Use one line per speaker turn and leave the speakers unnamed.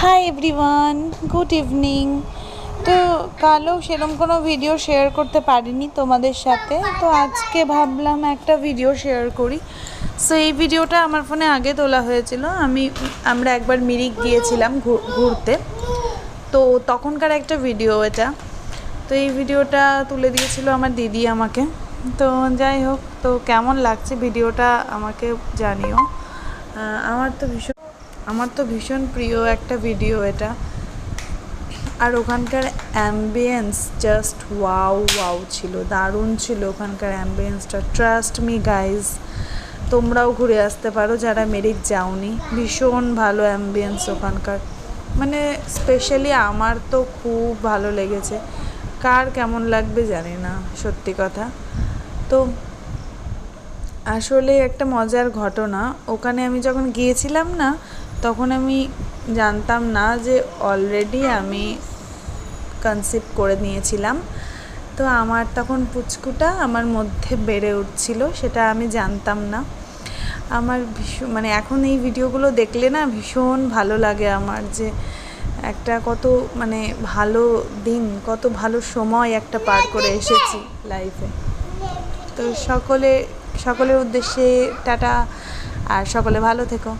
Hi everyone, good evening. তো কালও সেরকম কোনো ভিডিও শেয়ার করতে পারিনি তোমাদের সাথে, তো আজকে ভাবলাম একটা ভিডিও শেয়ার করি। সো এই ভিডিওটা আমার ফোনে আগে তোলা হয়েছিল। আমরা একবার মিরিক গিয়েছিলাম ঘুরতে, তো তখনকার একটা ভিডিও এটা। তো এই ভিডিওটা তুলে দিয়েছিল আমার দিদি আমাকে। তো যাই হোক, তো কেমন লাগছে ভিডিওটা আমাকে জানিও। আমার তো ভীষণ প্রিয় একটা ভিডিও এটা। আর ওখানকার অ্যাম্বিয়েন্স জাস্ট ওয়াও ওয়াও ছিল, দারুণ ছিল ওখানকার অ্যাম্বিয়েন্সটা। ট্রাস্ট মি গাইজ, তোমরাও ঘুরে আসতে পারো যারা মিরিক যাওনি। ভীষণ ভালো অ্যাম্বিয়েন্স ওখানকার, মানে স্পেশালি আমার তো খুব ভালো লেগেছে। কার কেমন লাগবে জানি না, সত্যি কথা। তো আসলে একটা মজার ঘটনা, ওখানে আমি যখন গিয়েছিলাম না, তখন আমি জানতাম না যে অলরেডি আমি কনসিভ করে নিয়েছিলাম। তো আমার তখন পুচকুটা আমার মধ্যে বেড়ে উঠছিল, সেটা আমি জানতাম না। আমার ভীষণ মানে এখন এই ভিডিওগুলো দেখলে না ভীষণ ভালো লাগে আমার, যে একটা কত মানে ভালো দিন, কত ভালো সময় একটা পার করে এসেছি লাইফে। তো সকলের উদ্দেশ্যে টাটা, আর সকলে ভালো থেকো।